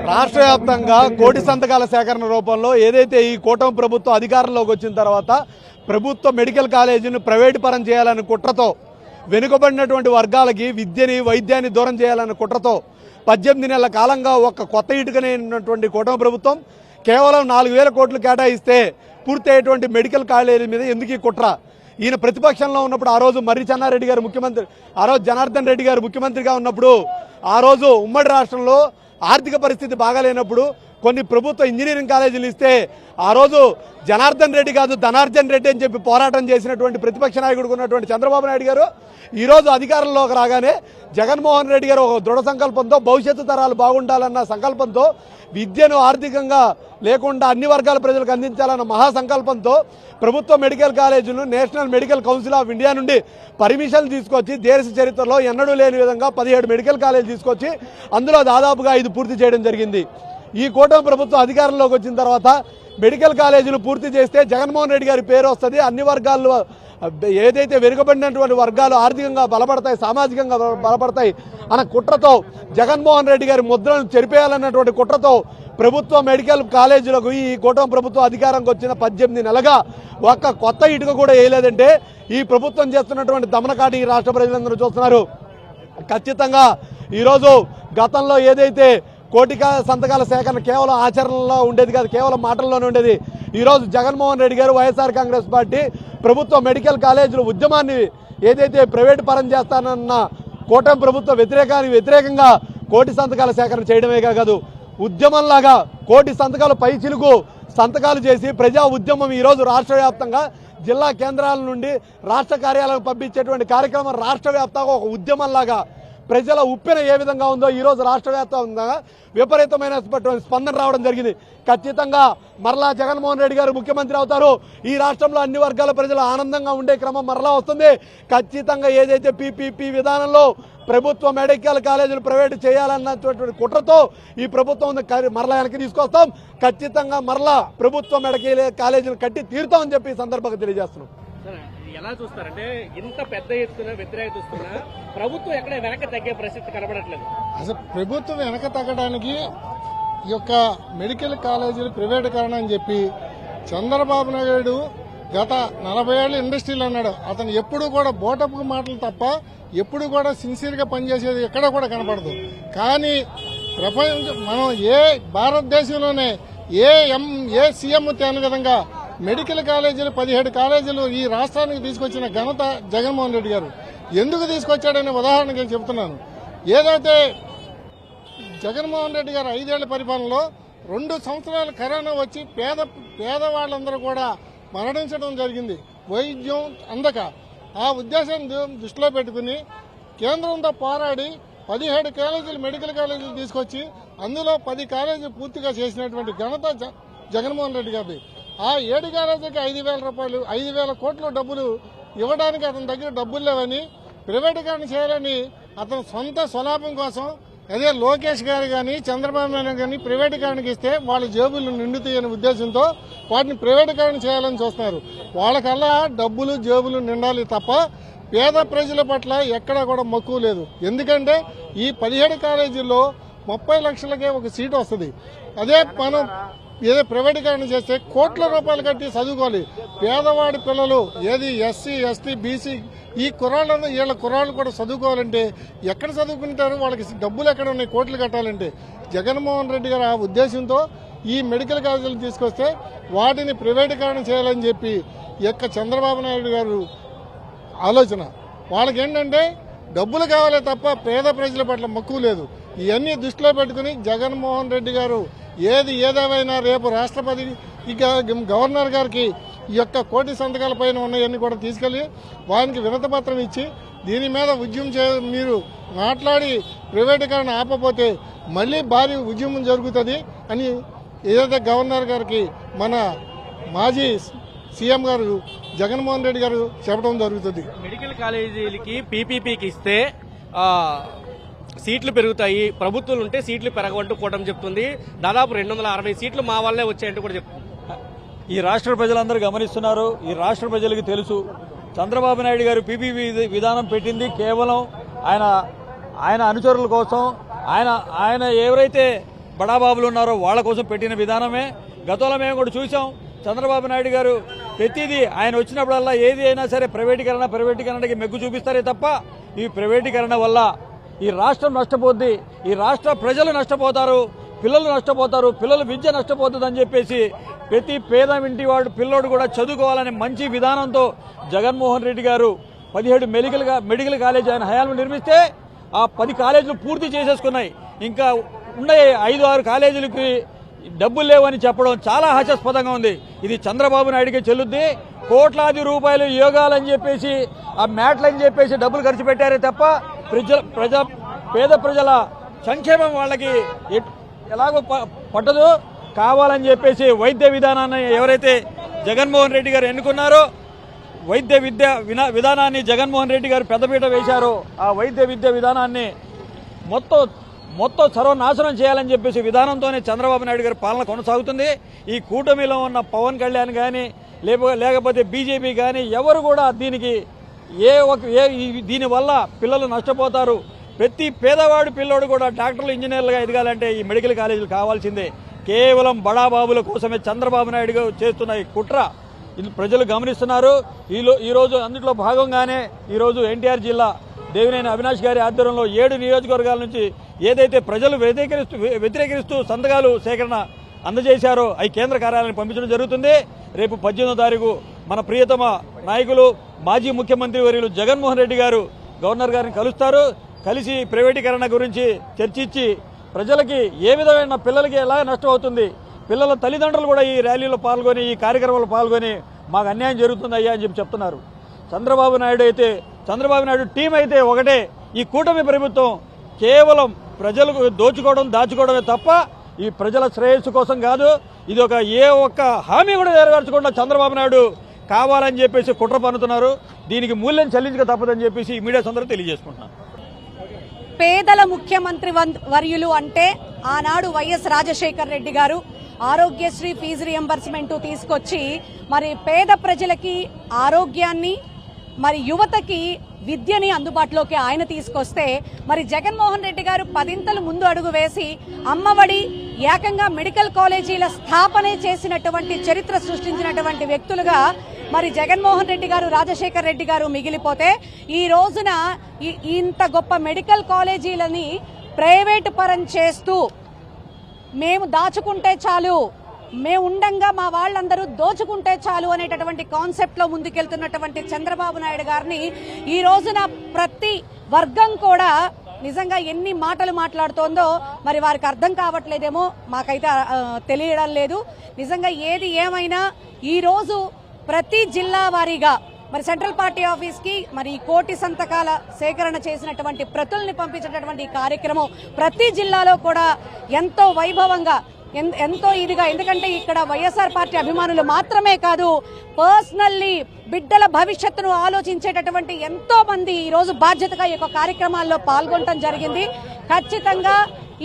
రాష్ట్ర వ్యాప్తంగా కోటి సంతకాల సేకరణ రూపంలో ఏదైతే ఈ కూటమి ప్రభుత్వం అధికారంలోకి వచ్చిన తర్వాత ప్రభుత్వ మెడికల్ కాలేజీని ప్రైవేటు పరం చేయాలనే కుట్రతో వెనుకబడినటువంటి వర్గాలకి విద్యని వైద్యాన్ని దూరం చేయాలనే కుట్రతో 18 నెలల కాలంగా ఒక కొత్త ఇటుకనైనటువంటి కూటమి ప్రభుత్వం కేవలం 4,000 కోట్లు కేటాయిస్తే పూర్తయ్యేటువంటి మెడికల్ కాలేజీ మీద ఎందుకు ఈ కుట్ర? ఈయన ప్రతిపక్షంలో ఉన్నప్పుడు ఆ రోజు మర్రి చెన్నారెడ్డి గారు ముఖ్యమంత్రి, ఆ రోజు జనార్దన్ రెడ్డి గారు ముఖ్యమంత్రిగా ఉన్నప్పుడు ఆ రోజు ఉమ్మడి రాష్ట్రంలో ఆర్థిక పరిస్థితి బాగాలేనప్పుడు కొన్ని ప్రభుత్వ ఇంజనీరింగ్ కాలేజీలు ఇస్తే ఆ రోజు జనార్దన్ రెడ్డి కాదు ధనార్జన్ రెడ్డి అని చెప్పి పోరాటం చేసినటువంటి ప్రతిపక్ష నాయకుడు ఉన్నటువంటి చంద్రబాబు నాయుడు గారు ఈరోజు అధికారంలోకి రాగానే జగన్మోహన్ రెడ్డి గారు ఒక దృఢ సంకల్పంతో భవిష్యత్తు తరాలు బాగుండాలన్న సంకల్పంతో విద్యను ఆర్థికంగా లేకుండా అన్ని వర్గాల ప్రజలకు అందించాలన్న మహాసంకల్పంతో ప్రభుత్వ మెడికల్ కాలేజీలు national medical council of India నుండి పర్మిషన్లు తీసుకొచ్చి దేశ చరిత్రలో ఎన్నడూ లేని విధంగా 17 మెడికల్ కాలేజీలు తీసుకొచ్చి అందులో దాదాపుగా 5 పూర్తి చేయడం జరిగింది. ఈ కూటమి ప్రభుత్వం అధికారంలోకి వచ్చిన తర్వాత మెడికల్ కాలేజీలు పూర్తి చేస్తే జగన్మోహన్ రెడ్డి గారి పేరు వస్తుంది, అన్ని వర్గాల్లో ఏదైతే వెనుకబడినటువంటి వర్గాలు ఆర్థికంగా బలపడతాయి, సామాజికంగా బలపడతాయి అన్న కుట్రతో జగన్మోహన్ రెడ్డి గారి ముద్రను చెరిపేయాలన్నటువంటి కుట్రతో ప్రభుత్వ మెడికల్ కాలేజీలకు ఈ కూటమి ప్రభుత్వం అధికారంకి వచ్చిన 18 నెలలుగా ఒక్క కొత్త ఇటుక కూడా వేయలేదంటే ఈ ప్రభుత్వం చేస్తున్నటువంటి దమనకాటి ఈ రాష్ట్ర ప్రజలందరూ చూస్తున్నారు. ఖచ్చితంగా ఈరోజు గతంలో ఏదైతే కోటి సంతకాల సేకరణ కేవలం ఆచరణలో ఉండేది కాదు, కేవలం మాటల్లోనే ఉండేది. ఈరోజు జగన్మోహన్ రెడ్డి గారు వైఎస్ఆర్ కాంగ్రెస్ పార్టీ ప్రభుత్వ మెడికల్ కాలేజీల ఉద్యమాన్ని ఏదైతే ప్రైవేటు పరం చేస్తానన్న కూటమి ప్రభుత్వ వ్యతిరేకంగా కోటి సంతకాల సేకరణ చేయడమే కాదు, ఉద్యమంలాగా కోటి సంతకాలు పైచిలుకు సంతకాలు చేసి ప్రజా ఉద్యమం ఈరోజు రాష్ట్ర వ్యాప్తంగా జిల్లా కేంద్రాల నుండి రాష్ట్ర కార్యాలయం పంపించేటువంటి కార్యక్రమం రాష్ట్ర వ్యాప్తంగా ఒక ఉద్యమంలాగా ప్రజల ఉప్పెన ఏ విధంగా ఉందో ఈరోజు రాష్ట్ర వ్యాప్తంగా విపరీతమైన స్పందన రావడం జరిగింది. ఖచ్చితంగా మరలా జగన్మోహన్ రెడ్డి గారు ముఖ్యమంత్రి అవుతారు, ఈ రాష్ట్రంలో అన్ని వర్గాల ప్రజలు ఆనందంగా ఉండే క్రమం మరలా వస్తుంది. ఖచ్చితంగా ఏదైతే పీపీపీ విధానంలో ప్రభుత్వ మెడికల్ కాలేజీలు ప్రైవేటు చేయాలన్నటువంటి కుట్రతో ఈ ప్రభుత్వం మరలా వెనక్కి తీసుకొస్తాం. ఖచ్చితంగా మరలా ప్రభుత్వ మెడికల్ కాలేజీలు కట్టి తీరుతామని చెప్పి ఈ సందర్భంగా తెలియజేస్తున్నాం. ఎలా చూస్తారంటే ఇంత పెద్ద ఎత్తున వ్యతిరేకత వస్తున్నా ప్రభుత్వం ఎక్కడ వెనక తగ్గే పరిస్థితి కనబడట్లేదు. అసలు ప్రభుత్వం వెనక తగ్గడానికి ఈ యొక్క మెడికల్ కాలేజీలు ప్రైవేటీకరణ అని చెప్పి చంద్రబాబు నాయుడు గత 40 ఏళ్ళు ఇండస్ట్రీలు అన్నాడు. అతను ఎప్పుడు కూడా బోటపు మాటలు తప్ప ఎప్పుడు కూడా సిన్సియర్ గా పనిచేసేది ఎక్కడ కూడా కనపడదు. కానీ ప్రపంచం మనం భారతదేశంలోనే ఏ సీఎం తేని విధంగా మెడికల్ కాలేజీలు 17 కాలేజీలు ఈ రాష్ట్రానికి తీసుకొచ్చిన ఘనత జగన్మోహన్ రెడ్డి గారు. ఎందుకు తీసుకొచ్చాడనే ఉదాహరణకి నేను చెప్తున్నాను. ఏదైతే జగన్మోహన్ రెడ్డి గారు 5 ఏళ్ల పరిపాలనలో 2 సంవత్సరాలు కరోనా వచ్చి పేదవాళ్ళందరూ కూడా మరణించడం జరిగింది, వైద్యం అందక. ఆ ఉద్దేశాన్ని దృష్టిలో పెట్టుకుని కేంద్రంతో పోరాడి 17 కాలేజీలు మెడికల్ కాలేజీలు తీసుకొచ్చి అందులో 10 కాలేజీలు పూర్తిగా చేసినటువంటి ఘనత జగన్మోహన్ రెడ్డి గారిది. ఆ 7 కాలేజీకి 5,000 రూపాయలు 5,000 కోట్ల డబ్బులు ఇవ్వడానికి అతని దగ్గర డబ్బులు లేవని ప్రైవేటీకరణ చేయాలని అతను సొంత స్వలాభం కోసం అదే లోకేష్ గారు కానీ చంద్రబాబు నాయుడు కానీ ప్రైవేటీకరణకి ఇస్తే వాళ్ళ జేబులు నిండుతాయనే ఉద్దేశంతో వాటిని ప్రైవేటీకరణ చేయాలని చూస్తున్నారు. వాళ్ళకల్లా డబ్బులు జేబులు నిండాలి తప్ప పేద ప్రజల పట్ల ఎక్కడా కూడా మక్కువ లేదు. ఎందుకంటే ఈ 17 కాలేజీల్లో 30 లక్షలకే ఒక సీటు వస్తుంది. అదే మనం ఏదో ప్రైవేటీకరణ చేస్తే కోట్ల రూపాయలు కట్టి చదువుకోవాలి. పేదవాడి పిల్లలు ఏది ఎస్సీ ఎస్టీ బీసీ ఈ కుర్రాళ్ళందరూ వీళ్ళ కుర్రాళ్ళు కూడా చదువుకోవాలంటే ఎక్కడ చదువుకుంటారు? వాళ్ళకి డబ్బులు ఎక్కడ ఉన్నాయి కోట్లు కట్టాలంటే? జగన్మోహన్ రెడ్డి గారు ఆ ఉద్దేశంతో ఈ మెడికల్ కాలేజీలు తీసుకొస్తే వాటిని ప్రైవేటీకరణ చేయాలని చెప్పి చంద్రబాబు నాయుడు గారు ఆలోచన. వాళ్ళకి ఏంటంటే డబ్బులు కావాలే తప్ప పేద ప్రజల పట్ల మక్కువ లేదు. ఇవన్నీ దృష్టిలో పెట్టుకుని జగన్మోహన్ రెడ్డి గారు ఏదేమైనా రేపు రాష్ట్రపతి ఇక గవర్నర్ గారికి ఈ యొక్క కోటి సంతకాల పైన ఉన్నవన్నీ కూడా తీసుకెళ్లి వారికి వినతిపత్రం ఇచ్చి దీని మీద ఉద్యమం మీరు మాట్లాడి ప్రైవేటీకరణ ఆపపోతే మళ్లీ భారీ ఉద్యమం జరుగుతుంది అని ఏదైతే గవర్నర్ గారికి మన మాజీ సీఎం గారు జగన్మోహన్ రెడ్డి గారు చెప్పడం జరుగుతుంది. మెడికల్ కాలేజీలకి పీపీపీకి ఇస్తే సీట్లు పెరుగుతాయి, ప్రభుత్వాలు ఉంటే సీట్లు పెరగవంటూ కూటమి చెప్తుంది. దాదాపు 260 సీట్లు మా వల్లే వచ్చాయంటూ కూడా చెప్తుంది. ఈ రాష్ట్ర ప్రజలందరూ గమనిస్తున్నారు. ఈ రాష్ట్ర ప్రజలకు తెలుసు చంద్రబాబు నాయుడు గారు పీపీపీ విధానం పెట్టింది కేవలం ఆయన అనుచరుల కోసం. ఆయన ఎవరైతే బడాబాబులు ఉన్నారో వాళ్ళ కోసం పెట్టిన విధానమే. గతంలో మేము కూడా చూసాం, చంద్రబాబు నాయుడు గారు ప్రతిదీ ఆయన వచ్చినప్పుడల్లా ఏది అయినా సరే ప్రైవేటీకరణకి మెగ్గు చూపిస్తారే తప్ప ఈ ప్రైవేటీకరణ వల్ల ఈ రాష్ట్రం నష్టపోద్ది, ఈ రాష్ట్ర ప్రజలు నష్టపోతారు, పిల్లలు నష్టపోతారు, పిల్లల విద్య నష్టపోతుంది అని చెప్పేసి ప్రతి పేద ఇంటి వాడు పిల్లోడు కూడా చదువుకోవాలనే మంచి విధానంతో జగన్మోహన్ రెడ్డి గారు 17 మెడికల్ కాలేజీ ఆయన హయాంలో నిర్మిస్తే ఆ 10 కాలేజీలు పూర్తి చేసేసుకున్నాయి. ఇంకా ఉండే 5-6 కాలేజీలకి డబ్బులు లేవని చెప్పడం చాలా హాస్యాస్పదంగా ఉంది. ఇది చంద్రబాబు నాయుడికి చెల్లుద్ది. కోట్లాది రూపాయలు యోగాలని చెప్పేసి ఆ మ్యాట్లని చెప్పేసి డబ్బులు ఖర్చు పెట్టారే తప్ప పేద ప్రజల సంక్షేమం వాళ్ళకి ఎలాగో పట్టదు. కావాలని చెప్పేసి వైద్య విధానాన్ని ఎవరైతే జగన్మోహన్ రెడ్డి గారు ఎన్నుకున్నారో వైద్య విధానాన్ని జగన్మోహన్ రెడ్డి గారు పెద్దపీట వేశారో ఆ వైద్య విద్య విధానాన్ని మొత్తం సర్వనాశనం చేయాలని చెప్పేసి విధానంతోనే చంద్రబాబు నాయుడు గారి పాలన కొనసాగుతుంది. ఈ కూటమిలో ఉన్న పవన్ కళ్యాణ్ కానీ లేకపోతే బీజేపీ కానీ ఎవరు కూడా దీనికి దీనివల్ల పిల్లలు నష్టపోతారు. ప్రతి పేదవాడు పిల్లోడు కూడా డాక్టర్లు ఇంజనీర్లుగా ఎదగాలంటే ఈ మెడికల్ కాలేజీలు కావాల్సిందే. కేవలం బడాబాబుల కోసమే చంద్రబాబు నాయుడు గారు చేస్తున్న ఈ కుట్ర ఇది ప్రజలు గమనిస్తున్నారు. ఈరోజు అందులో భాగంగానే ఈరోజు ఎన్టీఆర్ జిల్లా దేవినేని అవినాష్ గారి ఆధ్వర్యంలో 7 నియోజకవర్గాల నుంచి ఏదైతే ప్రజలు వ్యతిరేకిస్తూ సంతకాలు సేకరణ అందజేశారో అవి కేంద్ర కార్యాలయాన్ని పంపించడం జరుగుతుంది. రేపు 18వ తారీఖు మన ప్రియతమ నాయకులు మాజీ ముఖ్యమంత్రి వర్యులు జగన్మోహన్ రెడ్డి గారు గవర్నర్ గారిని కలుస్తారు. కలిసి ప్రైవేటీకరణ గురించి చర్చించి ప్రజలకి ఏ విధమైన పిల్లలకి ఎలా నష్టం అవుతుంది, పిల్లల తల్లిదండ్రులు కూడా ఈ ర్యాలీలో పాల్గొని ఈ కార్యక్రమంలో పాల్గొని మాకు అన్యాయం జరుగుతుంది అయ్యా అని చెప్తున్నారు. చంద్రబాబు నాయుడు టీం అయితే ఒకటే. ఈ కూటమి ప్రభుత్వం కేవలం ప్రజలకు దాచుకోవడమే తప్ప ఈ ప్రజల శ్రేయస్సు కోసం కాదు. ఇది ఏ ఒక్క హామీ కూడా నెరవేర్చకుండా చంద్రబాబు నాయుడు కావాలని చెప్పేసి కుట్ర పన్నుతున్నారు. దీనికి మూల్యం చెల్లించక తప్పదని చెప్పేసి మీడియా సందర్భంగా తెలియజేసుకుంటున్నాను. పేదల ముఖ్యమంత్రి వర్యులు అంటే ఆనాడు వైఎస్ రాజశేఖర్ రెడ్డి గారు ఆరోగ్యశ్రీ ఫీజు రియంబర్స్మెంట్ తీసుకొచ్చి మరి పేద ప్రజలకి ఆరోగ్యాన్ని మరి యువతకి విద్యని అందుబాటులోకి ఆయన తీసుకొస్తే మరి జగన్మోహన్ రెడ్డి గారు 10 ముందు అడుగు వేసి అమ్మఒడి ఏకంగా మెడికల్ కాలేజీల స్థాపనే చేసినటువంటి చరిత్ర సృష్టించినటువంటి వ్యక్తులుగా మరి జగన్మోహన్ రెడ్డి గారు రాజశేఖర్ రెడ్డి గారు మిగిలిపోతే ఈ రోజున ఇంత గొప్ప మెడికల్ కాలేజీలని ప్రైవేటు పరం చేస్తూ మేము దాచుకుంటే చాలు, మేము ఉండంగా మా వాళ్ళందరూ దోచుకుంటే చాలు అనేటటువంటి కాన్సెప్ట్ లో ముందుకెళ్తున్నటువంటి చంద్రబాబు నాయుడు గారిని ఈ రోజున ప్రతి వర్గం కూడా నిజంగా ఎన్ని మాటలు మాట్లాడుతోందో మరి వారికి అర్థం కావట్లేదేమో, మాకైతే తెలియడం లేదు. నిజంగా ఏది ఏమైనా ఈ రోజు ప్రతి జిల్లా వారీగా మరి సెంట్రల్ పార్టీ ఆఫీస్ కి మరి 1 కోటి సంతకాల సేకరణ చేసినటువంటి ప్రతుల్ని పంపించినటువంటి కార్యక్రమం ప్రతి జిల్లాలో కూడా ఎంతో వైభవంగా ఎంతో ఇదిగా, ఎందుకంటే ఇక్కడ వైఎస్ఆర్ పార్టీ అభిమానులు మాత్రమే కాదు పర్సనల్లీ బిడ్డల భవిష్యత్తును ఆలోచించేటటువంటి ఎంతో మంది ఈ రోజు బాధ్యతగా ఈ యొక్క కార్యక్రమాల్లో పాల్గొనడం జరిగింది. ఖచ్చితంగా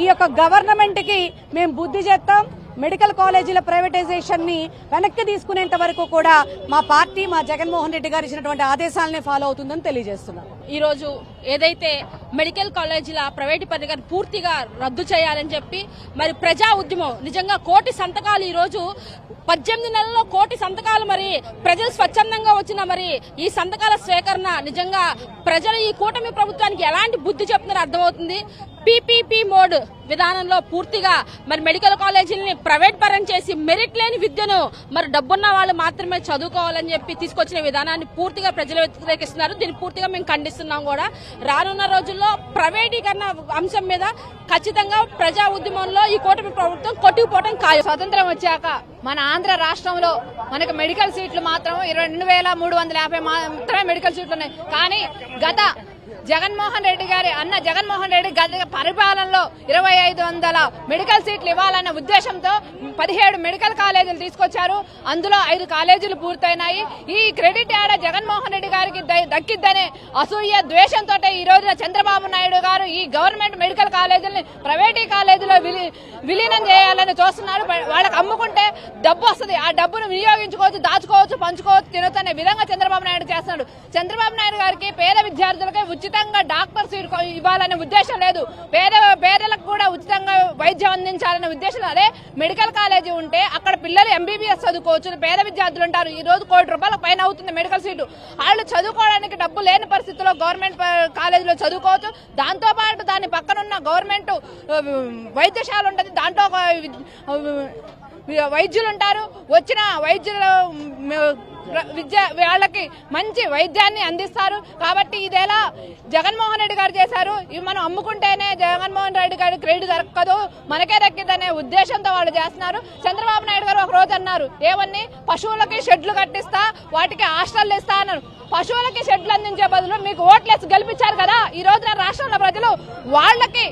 ఈ యొక్క గవర్నమెంట్ కి మేము బుద్ధి చెప్తాం. మెడికల్ కాలేజీల ప్రైవేటైజేషన్ ని వెనక్కి తీసుకునేంత వరకు కూడా మా పార్టీ మా జగన్మోహన్ రెడ్డి గారు ఇచ్చినటువంటి ఆదేశాలనే ఫాలో అవుతుందని తెలియజేస్తున్నాం. ఈ రోజు ఏదైతే మెడికల్ కాలేజీల ప్రైవేటీకరణ పూర్తిగా రద్దు చేయాలని చెప్పి మరి ప్రజా ఉద్యమం నిజంగా 1 కోటి సంతకాలు ఈ రోజు 18 నెలల్లో 1 కోటి సంతకాలు మరి ప్రజలు స్వచ్ఛందంగా వచ్చిన మరి ఈ సంతకాల స్వీకరణ నిజంగా ప్రజలు ఈ కూటమి ప్రభుత్వానికి ఎలాంటి బుద్ధి చెప్తున్నారో అర్థమవుతుంది. పీపీపీ మోడ్ విధానంలో పూర్తిగా మరి మెడికల్ కాలేజీలని ప్రైవేట్ పరం చేసి మెరిట్ లేని విద్యను మరి డబ్బున్న వాళ్ళు మాత్రమే చదువుకోవాలని చెప్పి తీసుకొచ్చిన విధానాన్ని పూర్తిగా ప్రజలు వ్యతిరేకిస్తున్నారు. దీన్ని పూర్తిగా మేము ఖండిస్తున్నాం కూడా. రానున్న రోజుల్లో ప్రైవేటీకరణ అంశం మీద ఖచ్చితంగా ప్రజా ఉద్యమంలో ఈ కూటమి ప్రభుత్వం కొట్టుకుపోవడం ఖాయం. స్వతంత్రం వచ్చాక మన ఆంధ్ర రాష్ట్రంలో మనకు మెడికల్ సీట్లు మాత్రం 22,350 మాత్రమే మెడికల్ సీట్లు ఉన్నాయి. కానీ గత జగన్మోహన్ రెడ్డి గత పరిపాలనలో 2,500 మెడికల్ సీట్లు ఇవ్వాలన్న ఉద్దేశంతో 17 మెడికల్ కాలేజీలు తీసుకొచ్చారు. అందులో 5 కాలేజీలు పూర్తయినాయి. ఈ క్రెడిట్ ఆడ జగన్మోహన్ రెడ్డి గారికి దక్కిద్దనే అసూయ ద్వేషంతో ఈ రోజున చంద్రబాబు నాయుడు గారు ఈ గవర్నమెంట్ మెడికల్ కాలేజీలని ప్రైవేటీ కాలేజీలో విలీనం చేయాలని చూస్తున్నారు. వాళ్ళకి అమ్ముకుంటే డబ్బు వస్తుంది, ఆ డబ్బును వినియోగించుకోవచ్చు, దాచుకోవచ్చు, పంచుకోవచ్చు, తినొచ్చు అనే విధంగా చంద్రబాబు నాయుడు చేస్తున్నాడు. చంద్రబాబు నాయుడు గారికి పేద విద్యార్థులకే ఉచిత ఉచితంగా డాక్టర్ సీట్ ఇవ్వాలనే ఉద్దేశం లేదు. పేదలకు కూడా ఉచితంగా వైద్యం అందించాలనే ఉద్దేశం. అదే మెడికల్ కాలేజీ ఉంటే అక్కడ పిల్లలు ఎంబీబీఎస్ చదువుకోవచ్చు. పేద విద్యార్థులు ఉంటారు. ఈ రోజు ₹1,00,00,000 పైన అవుతుంది మెడికల్ సీటు. వాళ్ళు చదువుకోవడానికి డబ్బు లేని పరిస్థితుల్లో గవర్నమెంట్ కాలేజీలో చదువుకోవచ్చు. దాంతో పాటు దాని పక్కనున్న గవర్నమెంట్ వైద్యశాల ఉంటుంది. దాంట్లో వైద్యులు ఉంటారు. వచ్చిన వైద్యులు వాళ్ళకి మంచి వైద్యాన్ని అందిస్తారు. కాబట్టి ఇదేలా జగన్మోహన్ రెడ్డి గారు చేశారు. ఇవి మనం అమ్ముకుంటేనే జగన్మోహన్ రెడ్డి గారి క్రెడిట్ దక్కదు, మనకే దక్కిందనే ఉద్దేశంతో వాళ్ళు చేస్తున్నారు. చంద్రబాబు నాయుడు గారు ఒక రోజు అన్నారు, ఏమని, పశువులకి షెడ్లు కట్టిస్తా, వాటికి హాస్టల్ ఇస్తా అన్నారు. పశువులకి షెడ్లు అందించే బదులు మీకు ఓట్లేసి గెలిపించారు కదా. ఈ రోజున రాష్ట్రంలో ప్రజలు వాళ్ళకి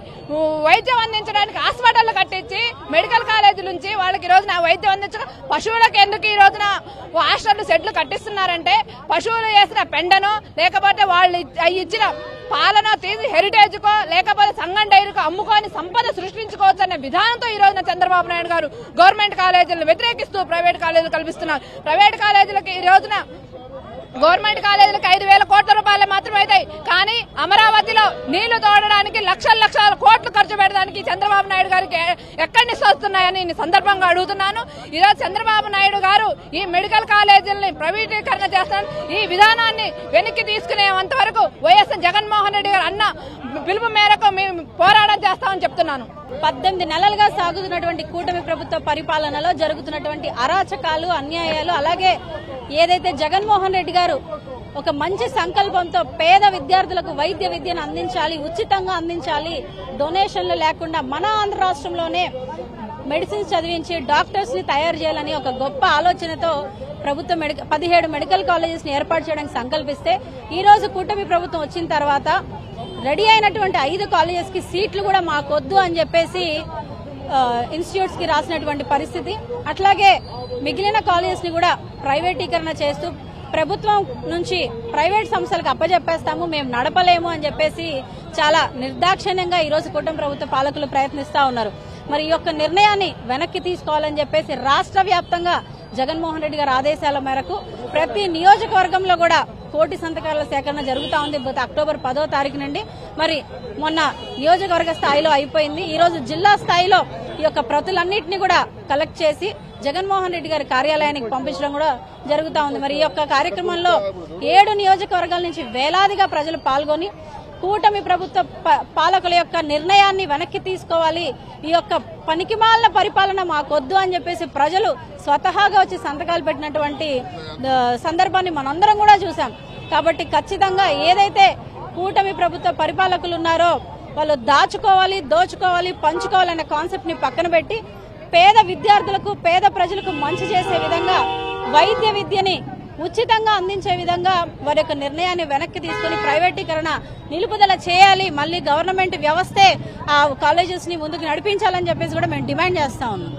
వైద్యం అందించడానికి హాస్పిటల్ కట్టించి మెడికల్ కాలేజీ నుంచి వాళ్ళకి ఈ రోజున వైద్యం అందించడం, పశువులకు ఎందుకు ఈ రోజున హాస్టల్ షెడ్లు కట్టిస్తున్నారంటే పశువులు వేసిన పెండను లేకపోతే వాళ్ళు ఇచ్చిన పాలన తీసి హెరిటేజ్ కో లేకపోతే సంఘం డైరీకో అమ్ముకొని సంపద సృష్టించుకోవచ్చు అనే విధానంతో ఈ రోజున చంద్రబాబు నాయుడు గారు గవర్నమెంట్ కాలేజీలను వ్యతిరేకిస్తూ ప్రైవేట్ కాలేజీలు కల్పిస్తున్నారు. ప్రైవేట్ కాలేజీలకి ఈ రోజున గవర్నమెంట్ కాలేజీలకు ₹5,000 కోట్ల మాత్రమే అవుతాయి. కానీ అమరావతిలో నీళ్లు తోడడానికి లక్షల కోట్లు ఖర్చు పెట్టడానికి చంద్రబాబు నాయుడు గారికి ఎక్కడి నుంచి వస్తున్నాయని ఈ సందర్భంగా అడుగుతున్నాను. ఈరోజు చంద్రబాబు నాయుడు గారు ఈ మెడికల్ కాలేజీలని ప్రైవేటీకరణ చేస్తున్నారు. ఈ విధానాన్ని వెనక్కి తీసుకునేంత వరకు వైఎస్ జగన్మోహన్ రెడ్డి గారు అన్న పిలుపు మేరకు మేము పోరాటం చేస్తామని చెప్తున్నాను. 18 నెలలుగా సాగుతున్నటువంటి కూటమి ప్రభుత్వ పరిపాలనలో జరుగుతున్నటువంటి అరాచకాలు, అన్యాయాలు, అలాగే ఏదైతే జగన్మోహన్ రెడ్డి గారు ఒక మంచి సంకల్పంతో పేద విద్యార్థులకు వైద్య విద్యను అందించాలి, ఉచితంగా అందించాలి, డొనేషన్లు లేకుండా మన ఆంధ్ర రాష్ట్రంలోనే మెడిసిన్స్ చదివించి డాక్టర్స్ ని తయారు చేయాలని ఒక గొప్ప ఆలోచనతో ప్రభుత్వం 17 మెడికల్ కాలేజెస్ ని ఏర్పాటు చేయడానికి సంకల్పిస్తే ఈ రోజు కూటమి ప్రభుత్వం వచ్చిన తర్వాత రెడీ అయినటువంటి 5 కాలేజెస్ కి సీట్లు కూడా మాకొద్దు అని చెప్పేసి ఇన్స్టిట్యూట్స్ కి రాసినటువంటి పరిస్థితి. అట్లాగే మిగిలిన కాలేజెస్ ని కూడా ప్రైవేటీకరణ చేస్తూ ప్రభుత్వం నుంచి ప్రైవేట్ సంస్థలకు అప్పజెప్పేస్తాము, మేము నడపలేము అని చెప్పేసి చాలా నిర్దాక్షిణ్యంగా ఈ రోజు కూటమి ప్రభుత్వ పాలకులు ప్రయత్నిస్తా ఉన్నారు. మరి ఈ యొక్క నిర్ణయాన్ని వెనక్కి తీసుకోవాలని చెప్పేసి రాష్ట్ర వ్యాప్తంగా జగన్మోహన్ రెడ్డి గారి ఆదేశాల మేరకు ప్రతి నియోజకవర్గంలో కూడా 1,00,00,000 సంతకాల సేకరణ జరుగుతూ ఉంది. అక్టోబర్ 10వ తారీఖు నుండి మరి మొన్న నియోజకవర్గ స్థాయిలో అయిపోయింది. ఈ రోజు జిల్లా స్థాయిలో ఈ యొక్క ప్రతులన్నింటినీ కూడా కలెక్ట్ చేసి జగన్మోహన్ రెడ్డి గారి కార్యాలయానికి పంపించడం కూడా జరుగుతూ ఉంది. మరి ఈ యొక్క కార్యక్రమంలో 7 నియోజకవర్గాల నుంచి వేలాదిగా ప్రజలు పాల్గొని కూటమి ప్రభుత్వ పాలకుల యొక్క నిర్ణయాన్ని వెనక్కి తీసుకోవాలి, ఈ యొక్క పనికిమాలిన పరిపాలన మాకొద్దు అని చెప్పేసి ప్రజలు స్వతహాగా వచ్చి సంతకాలు పెట్టినటువంటి సందర్భాన్ని మనందరం కూడా చూసాం. కాబట్టి ఖచ్చితంగా ఏదైతే కూటమి ప్రభుత్వ పరిపాలకులు ఉన్నారో వాళ్ళు దాచుకోవాలి, దోచుకోవాలి, పంచుకోవాలనే కాన్సెప్ట్ ని పక్కన పెట్టి పేద విద్యార్థులకు, పేద ప్రజలకు మంచి చేసే విధంగా వైద్య విద్యని ఉచితంగా అందించే విధంగా వారి యొక్క నిర్ణయాన్ని వెనక్కి తీసుకుని ప్రైవేటీకరణ నిలుపుదల చేయాలి, మళ్ళీ గవర్నమెంట్ వ్యవస్థే ఆ కాలేజెస్ ని ముందుకు నడిపించాలని చెప్పేసి కూడా మేము డిమాండ్ చేస్తా ఉన్నాం.